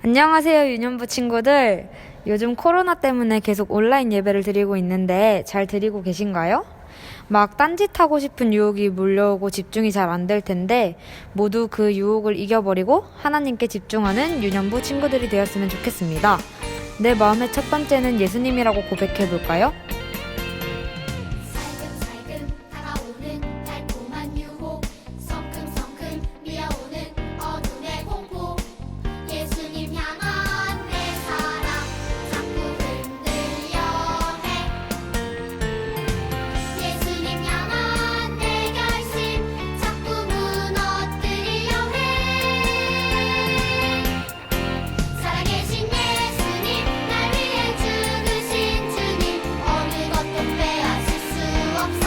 안녕하세요, 유년부 친구들. 요즘 코로나 때문에 계속 온라인 예배를 드리고 있는데 잘 드리고 계신가요? 막 딴짓하고 싶은 유혹이 몰려오고 집중이 잘 안 될 텐데 모두 그 유혹을 이겨버리고 하나님께 집중하는 유년부 친구들이 되었으면 좋겠습니다. 내 마음의 첫 번째는 예수님이라고 고백해볼까요? 살금살금 다가오는 달콤한 유혹, 성큼성큼 밀어오는 어둠의 공포. 예수님 향한 내 사랑 자꾸 흔들려 해. 예수님 향한 내 결심 자꾸 무너뜨리려 해. 살아계신 예수님, 날 위해 죽으신 주님, 어느 것도 빼앗을 수 없어.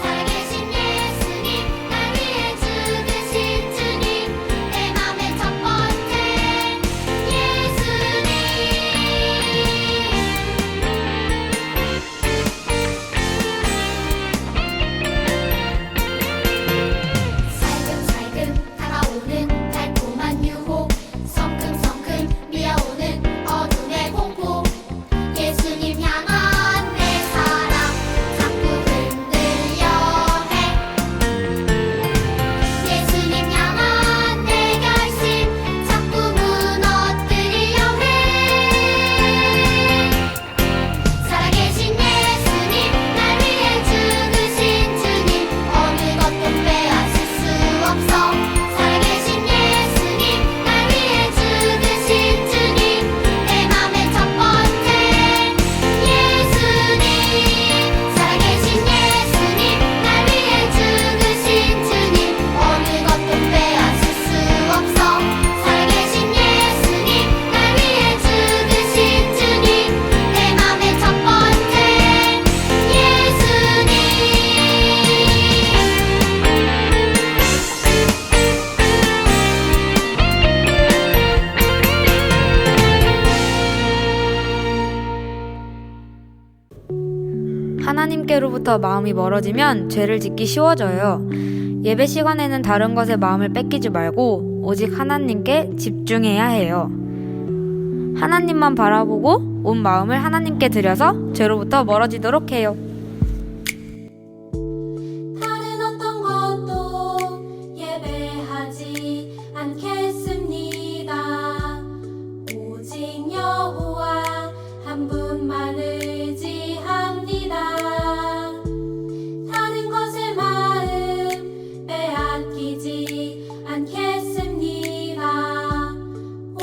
살아계신 예수님, 날 위해 죽으신 주님, 내 맘의 첫 번째 예수님. 살금살금 다가오는 달콤한 유혹, 성큼성큼 밀어오는 어둠의 공포. 예수님 향한 내 사랑 자꾸 흔들려 해. 예수님 향한 내 결심 자꾸 무너뜨리려 해. 살아계신 예수님, 날 위해 죽으신 주님, 어느 것도 빼앗을 수 없어. 살아계신 예수님, 날 위해 죽으신 주님, 내 맘의 첫 번째 예수님. 살아계신 예수님, 날 위해 죽으신 주님, 어느 것도 빼앗을 수 없어. 살아계신 예수님, 날 위해 죽으신 주님, 내 맘의 첫 번째 예수님. 하나님께로부터 마음이 멀어지면 죄를 짓기 쉬워져요. 예배 시간에는 다른 것에 마음을 뺏기지 말고 오직 하나님께 집중해야 해요. 하나님만 바라보고 온 마음을 하나님께 드려서 죄로부터 멀어지도록 해요. 다른 어떤 것도 예배하지 않겠습니다. 오직 여호와 한 분만 의지합니다. 다른 것에 마음 빼앗기지 않겠습니다.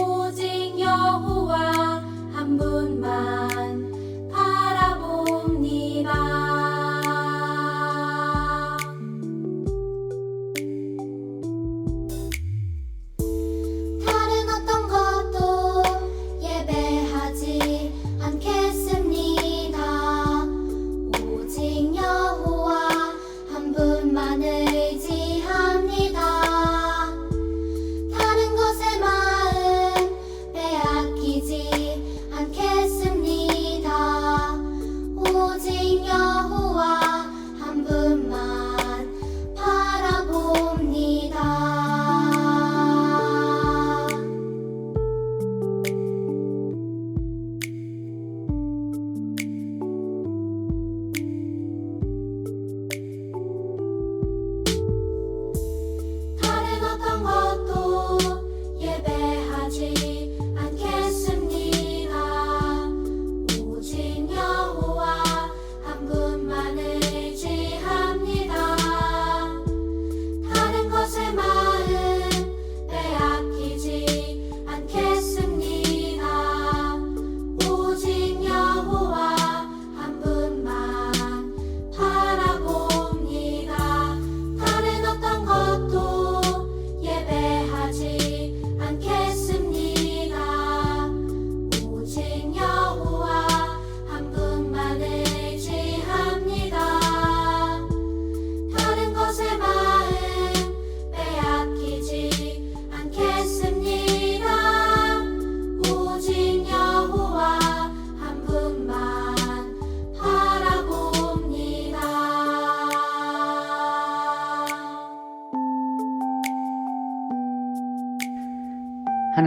오직 여호와 한 분만 바라봅니다. 다른 어떤 것도 예배하지 않겠습니다. 오직 여호와 한 분만 의지합니다. 다른 것에 마음 빼앗기지 않겠습니다.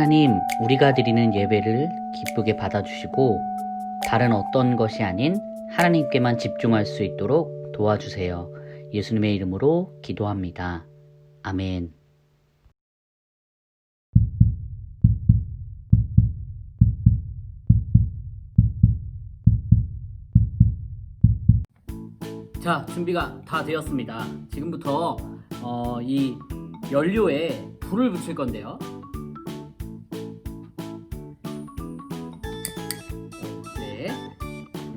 하나님, 우리가 드리는 예배를 기쁘게 받아주시고 다른 어떤 것이 아닌 하나님께만 집중할 수 있도록 도와주세요. 예수님의 이름으로 기도합니다. 아멘. 자, 준비가 다 되었습니다. 지금부터 이 연료에 불을 붙일 건데요. 네,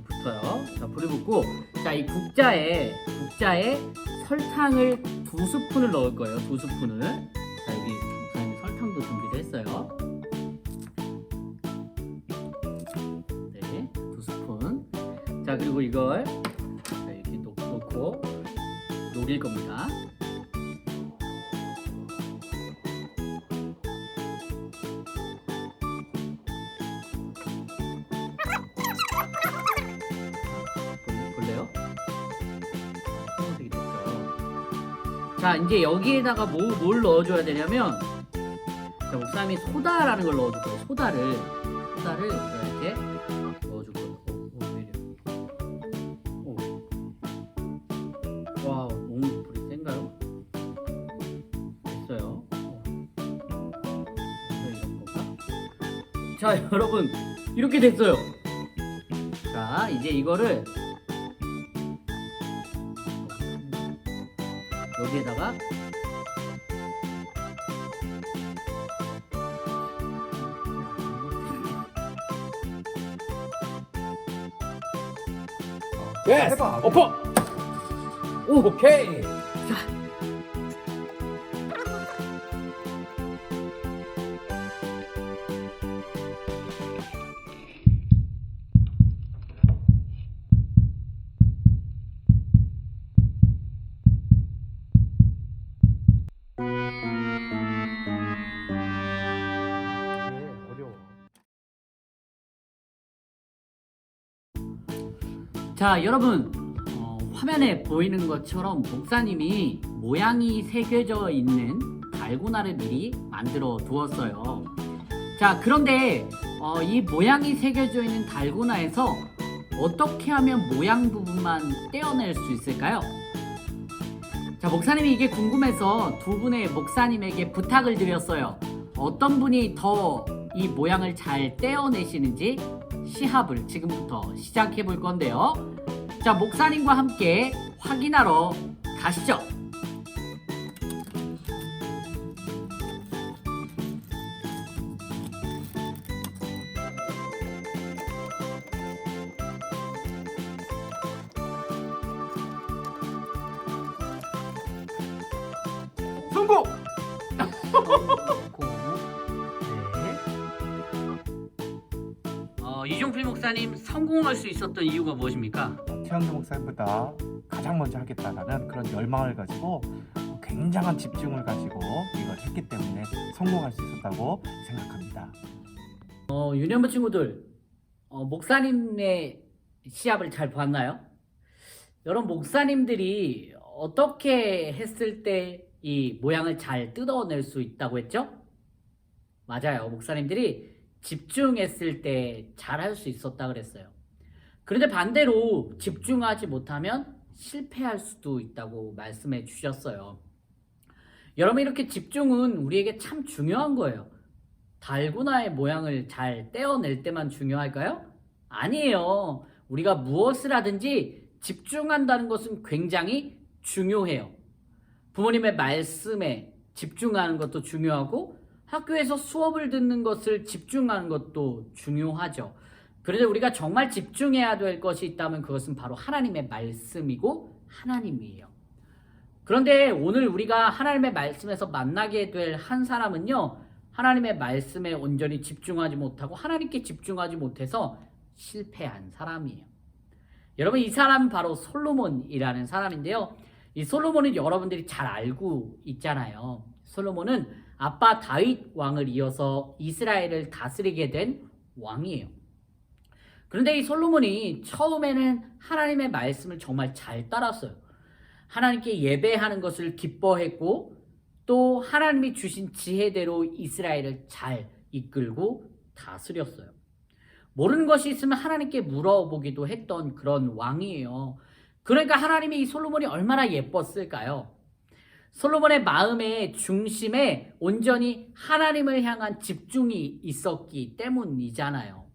붙어요. 자, 불이 붙고, 자, 이 국자에 설탕을 2스푼을 넣을 거예요. 2스푼을. 자, 여기 목사님이 설탕도 준비를 했어요. 네, 2스푼. 자, 그리고 이걸 이렇게 놓고 녹일 겁니다. 볼래요? 됐죠. 자, 이제 여기에다가 뭘 넣어줘야 되냐면, 자, 목사님이 소다라는 걸 넣어줄 거예요. 소다를 이렇게 넣어줄 거예요. 와, 너무 불이 센가요? 됐어요. 이런 건가? 자, 여러분, 이렇게 됐어요. 자, 이제 이거를 여기에다가 예스! 해봐. 오퍼! 오, 오케이. 어려워. 자, 여러분, 화면에 보이는 것처럼 목사님이 모양이 새겨져 있는 달고나를 미리 만들어 두었어요. 자, 그런데 이 모양이 새겨져 있는 달고나에서 어떻게 하면 모양 부분만 떼어낼 수 있을까요? 자, 목사님이 이게 궁금해서 두 분의 목사님에게 부탁을 드렸어요. 어떤 분이 더 이 모양을 잘 떼어내시는지 시합을 지금부터 시작해 볼 건데요. 자, 목사님과 함께 확인하러 가시죠. 성공! 이종필 목사님, 성공할 수 있었던 이유가 무엇입니까? 최영도 목사님보다 가장 먼저 하겠다라는 그런 열망을 가지고 굉장한 집중을 가지고 이걸 했기 때문에 성공할 수 있었다고 생각합니다. 유년부 친구들, 목사님의 시합을 잘 봤나요? 여러분, 목사님들이 어떻게 했을 때 이 모양을 잘 뜯어낼 수 있다고 했죠? 맞아요. 목사님들이 집중했을 때 잘할 수 있었다 그랬어요. 그런데 반대로 집중하지 못하면 실패할 수도 있다고 말씀해 주셨어요. 여러분, 이렇게 집중은 우리에게 참 중요한 거예요. 달고나의 모양을 잘 떼어낼 때만 중요할까요? 아니에요. 우리가 무엇을 하든지 집중한다는 것은 굉장히 중요해요. 부모님의 말씀에 집중하는 것도 중요하고 학교에서 수업을 듣는 것을 집중하는 것도 중요하죠. 그런데 우리가 정말 집중해야 될 것이 있다면 그것은 바로 하나님의 말씀이고 하나님이에요. 그런데 오늘 우리가 하나님의 말씀에서 만나게 될 한 사람은요, 하나님의 말씀에 온전히 집중하지 못하고 하나님께 집중하지 못해서 실패한 사람이에요. 여러분, 이 사람은 바로 솔로몬이라는 사람인데요. 이 솔로몬은 여러분들이 잘 알고 있잖아요. 솔로몬은 아빠 다윗 왕을 이어서 이스라엘을 다스리게 된 왕이에요. 그런데 이 솔로몬이 처음에는 하나님의 말씀을 정말 잘 따랐어요. 하나님께 예배하는 것을 기뻐했고 또 하나님이 주신 지혜대로 이스라엘을 잘 이끌고 다스렸어요. 모르는 것이 있으면 하나님께 물어보기도 했던 그런 왕이에요. 그러니까 하나님이 이 솔로몬이 얼마나 예뻤을까요? 솔로몬의 마음의 중심에 온전히 하나님을 향한 집중이 있었기 때문이잖아요.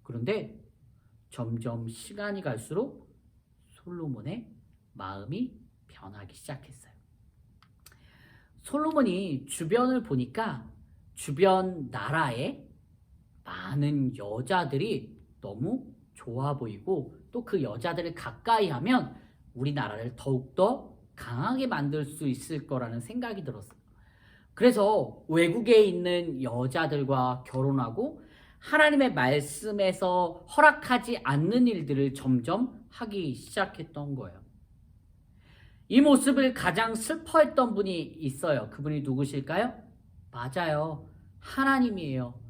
그런데 점점 시간이 갈수록 솔로몬의 마음이 변하기 시작했어요. 솔로몬이 주변을 보니까 주변 나라에 많은 여자들이 너무 좋아 보이고 또 그 여자들을 가까이 하면 우리나라를 더욱더 강하게 만들 수 있을 거라는 생각이 들었어요. 그래서 외국에 있는 여자들과 결혼하고 하나님의 말씀에서 허락하지 않는 일들을 점점 하기 시작했던 거예요. 이 모습을 가장 슬퍼했던 분이 있어요. 그분이 누구실까요? 맞아요. 하나님이에요.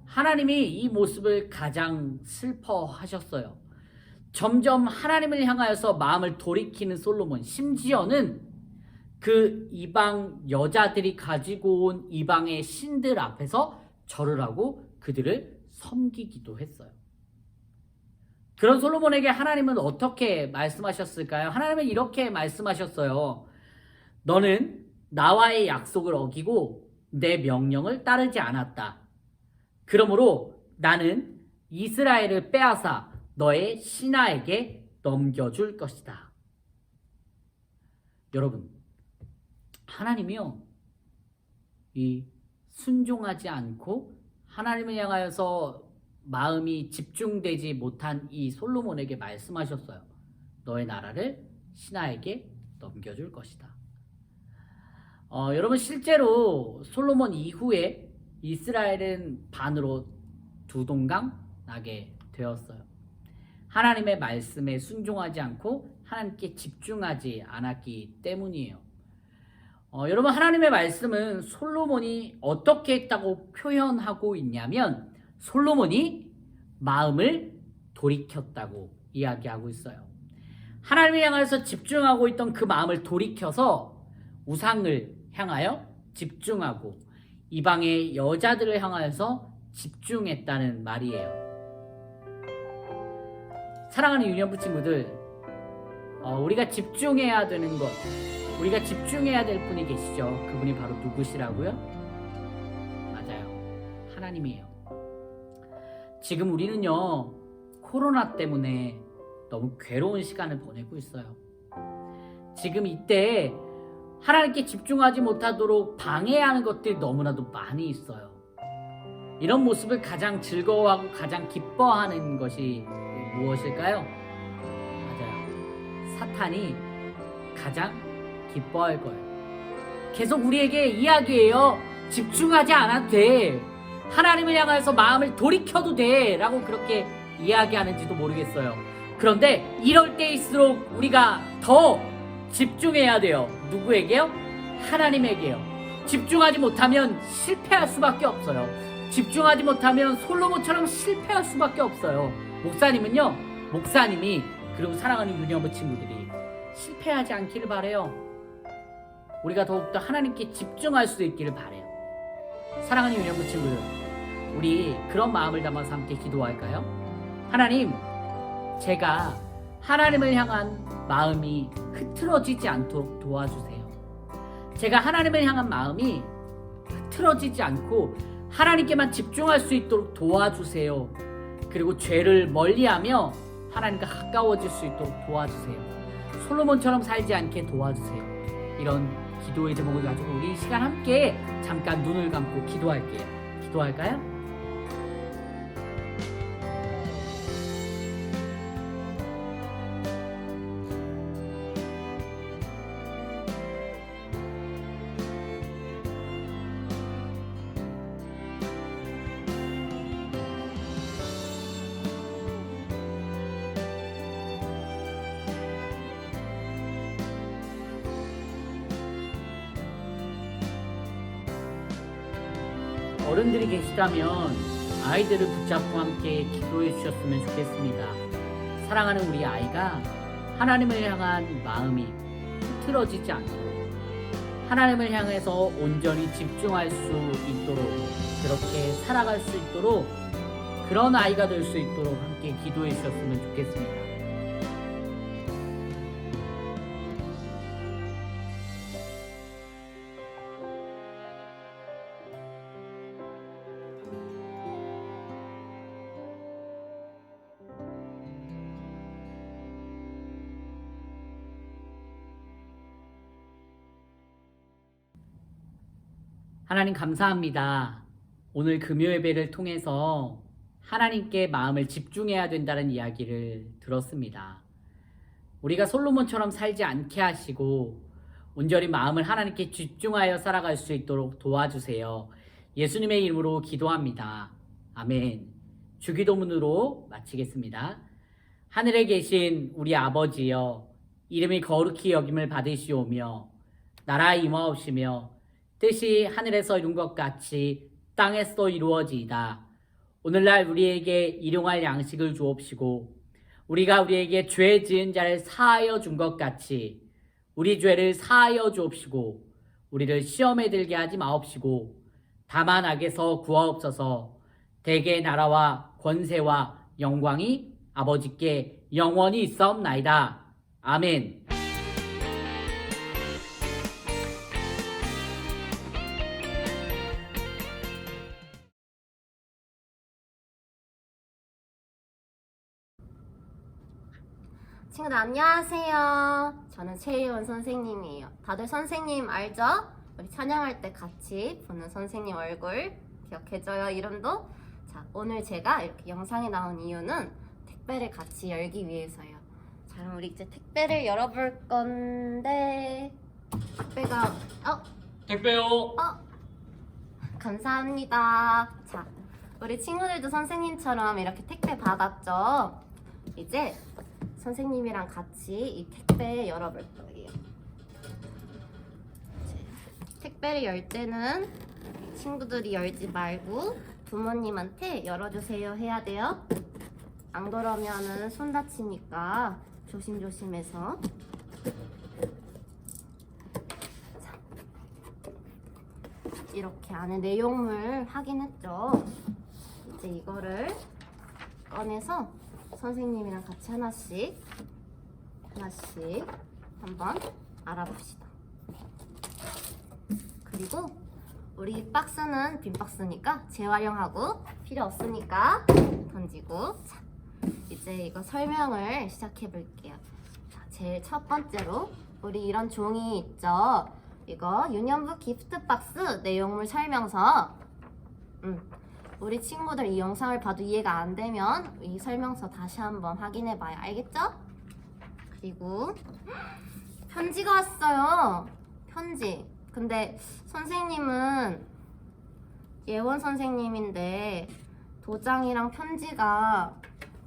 하나님이 이 모습을 가장 슬퍼하셨어요. 점점 하나님을 향하여서 마음을 돌이키는 솔로몬, 심지어는 그 이방 여자들이 가지고 온 이방의 신들 앞에서 절을 하고 그들을 섬기기도 했어요. 그런 솔로몬에게 하나님은 어떻게 말씀하셨을까요? 하나님은 이렇게 말씀하셨어요. 너는 나와의 약속을 어기고 내 명령을 따르지 않았다. 그러므로 나는 이스라엘을 빼앗아 너의 신하에게 넘겨줄 것이다. 여러분, 하나님이요, 이 순종하지 않고 하나님을 향하여서 마음이 집중되지 못한 이 솔로몬에게 말씀하셨어요. 너의 나라를 신하에게 넘겨줄 것이다. 여러분, 실제로 솔로몬 이후에 이스라엘은 반으로 두 동강 나게 되었어요. 하나님의 말씀에 순종하지 않고 하나님께 집중하지 않았기 때문이에요. 여러분, 하나님의 말씀은 솔로몬이 어떻게 했다고 표현하고 있냐면 솔로몬이 마음을 돌이켰다고 이야기하고 있어요. 하나님을 향해서 집중하고 있던 그 마음을 돌이켜서 우상을 향하여 집중하고 이방의 여자들을 향하여서 집중했다는 말이에요. 사랑하는 유년부 친구들, 우리가 집중해야 되는 것, 우리가 집중해야 될 분이 계시죠. 그분이 바로 누구시라고요? 맞아요. 하나님이에요. 지금 우리는요, 코로나 때문에 너무 괴로운 시간을 보내고 있어요. 지금 이때 하나님께 집중하지 못하도록 방해하는 것들이 너무나도 많이 있어요. 이런 모습을 가장 즐거워하고 가장 기뻐하는 것이 무엇일까요? 맞아요. 사탄이 가장 기뻐할 거예요. 계속 우리에게 이야기해요. 집중하지 않아도 돼. 하나님을 향해서 마음을 돌이켜도 돼. 라고 그렇게 이야기하는지도 모르겠어요. 그런데 이럴 때일수록 우리가 더 집중해야 돼요. 누구에게요? 하나님에게요. 집중하지 못하면 실패할 수밖에 없어요. 집중하지 못하면 솔로몬처럼 실패할 수밖에 없어요. 목사님은요, 목사님이 그리고 사랑하는 유년부 친구들이 실패하지 않기를 바래요. 우리가 더욱더 하나님께 집중할 수 있기를 바래요. 사랑하는 유년부 친구들, 우리 그런 마음을 담아서 함께 기도할까요? 하나님, 제가 하나님을 향한 마음이 흐트러지지 않도록 도와주세요. 제가 하나님을 향한 마음이 흐트러지지 않고 하나님께만 집중할 수 있도록 도와주세요. 그리고 죄를 멀리하며 하나님과 가까워질 수 있도록 도와주세요. 솔로몬처럼 살지 않게 도와주세요. 이런 기도의 제목을 가지고 우리 이 시간 함께 잠깐 눈을 감고 기도할게요. 기도할까요? 어른들이 계시다면 아이들을 붙잡고 함께 기도해 주셨으면 좋겠습니다. 사랑하는 우리 아이가 하나님을 향한 마음이 흐트러지지 않도록 하나님을 향해서 온전히 집중할 수 있도록, 그렇게 살아갈 수 있도록, 그런 아이가 될 수 있도록 함께 기도해 주셨으면 좋겠습니다. 하나님 감사합니다. 오늘 금요 예배를 통해서 하나님께 마음을 집중해야 된다는 이야기를 들었습니다. 우리가 솔로몬처럼 살지 않게 하시고 온전히 마음을 하나님께 집중하여 살아갈 수 있도록 도와주세요. 예수님의 이름으로 기도합니다. 아멘. 주기도문으로 마치겠습니다. 하늘에 계신 우리 아버지여, 이름이 거룩히 여김을 받으시오며 나라 임하옵시며 뜻이 하늘에서 이룬 것 같이 땅에서 이루어지이다. 오늘날 우리에게 일용할 양식을 주옵시고 우리가 우리에게 죄 지은 자를 사하여 준 것 같이 우리 죄를 사하여 주옵시고 우리를 시험에 들게 하지 마옵시고 다만 악에서 구하옵소서. 대개 나라와 권세와 영광이 아버지께 영원히 있사옵나이다. 아멘. 친구들 안녕하세요. 저는 최희원 선생님이에요. 다들 선생님 알죠? 우리 찬양할 때 같이 보는 선생님 얼굴 기억해줘요, 이름도. 자, 오늘 제가 이렇게 영상에 나온 이유는 택배를 같이 열기 위해서요. 자, 그럼 우리 이제 택배를 열어볼 건데 택배가 택배요. 감사합니다. 자, 우리 친구들도 선생님처럼 이렇게 택배 받았죠? 이제 선생님이랑 같이 이 택배 열어볼 거예요. 택배를 열 때는 친구들이 열지 말고 부모님한테 열어주세요 해야 돼요. 안 그러면은 손 다치니까 조심조심해서. 자, 이렇게 안에 내용물 확인했죠. 이제 이거를 꺼내서 선생님이랑 같이 하나씩 한번 알아봅시다. 그리고 우리 박스는 빈 박스니까 재활용하고 필요 없으니까 던지고. 자, 이제 이거 설명을 시작해 볼게요. 자, 제일 첫 번째로 우리 이런 종이 있죠. 이거 유년부 기프트 박스 내용물 설명서. 우리 친구들 이 영상을 봐도 이해가 안 되면 이 설명서 다시 한번 확인해 봐요. 알겠죠? 그리고 편지가 왔어요. 편지. 근데 선생님은 예원 선생님인데 도장이랑 편지가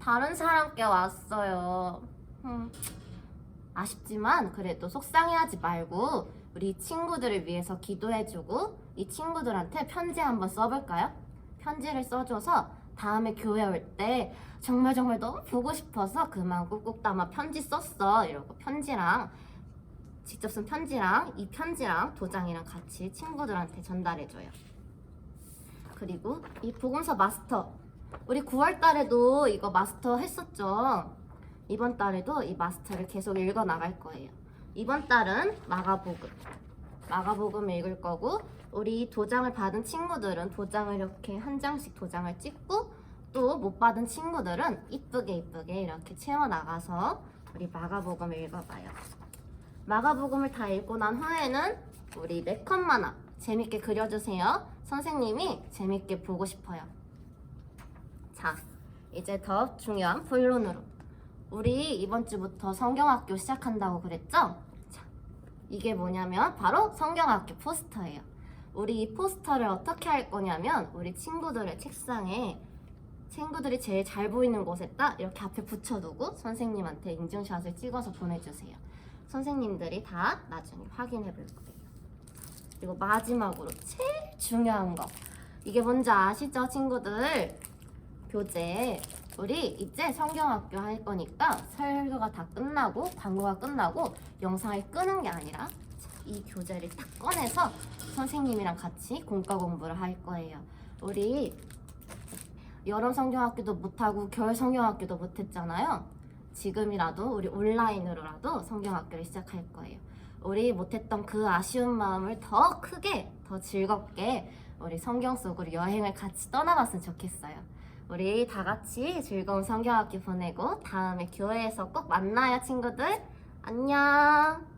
다른 사람께 왔어요. 아쉽지만 그래도 속상해하지 말고 우리 친구들을 위해서 기도해주고 이 친구들한테 편지 한번 써볼까요? 편지를 써줘서 다음에 교회 올 때 정말 너무 보고 싶어서 그만 꾹꾹 담아 편지 썼어 이러고 편지랑 직접 쓴 편지랑 이 편지랑 도장이랑 같이 친구들한테 전달해줘요. 그리고 이 복음서 마스터, 우리 9월 달에도 이거 마스터 했었죠. 이번 달에도 이 마스터를 계속 읽어 나갈 거예요. 이번 달은 마가복음 읽을 거고, 우리 도장을 받은 친구들은 도장을 이렇게 한 장씩 도장을 찍고, 또 못 받은 친구들은 이쁘게 이렇게 채워 나가서 우리 마가복음 읽어봐요. 마가복음을 다 읽고 난 후에는 우리 네컷 만화 재밌게 그려주세요. 선생님이 재밌게 보고 싶어요. 자, 이제 더 중요한 본론으로. 우리 이번 주부터 성경학교 시작한다고 그랬죠? 자, 이게 뭐냐면 바로 성경학교 포스터예요. 우리 이 포스터를 어떻게 할 거냐면 우리 친구들의 책상에 친구들이 제일 잘 보이는 곳에다 이렇게 앞에 붙여두고 선생님한테 인증샷을 찍어서 보내주세요. 선생님들이 다 나중에 확인해 볼 거예요. 그리고 마지막으로 제일 중요한 거, 이게 뭔지 아시죠 친구들? 교재. 우리 이제 성경학교 할 거니까 설교가 다 끝나고 광고가 끝나고 영상을 끄는 게 아니라 이 교재를 딱 꺼내서 선생님이랑 같이 공과 공부를 할 거예요. 우리 여름 성경학교도 못하고 겨울 성경학교도 못했잖아요. 지금이라도 우리 온라인으로라도 성경학교를 시작할 거예요. 우리 못했던 그 아쉬운 마음을 더 크게, 더 즐겁게 우리 성경 속으로 여행을 같이 떠나봤으면 좋겠어요. 우리 다 같이 즐거운 성경학교 보내고 다음에 교회에서 꼭 만나요, 친구들. 안녕.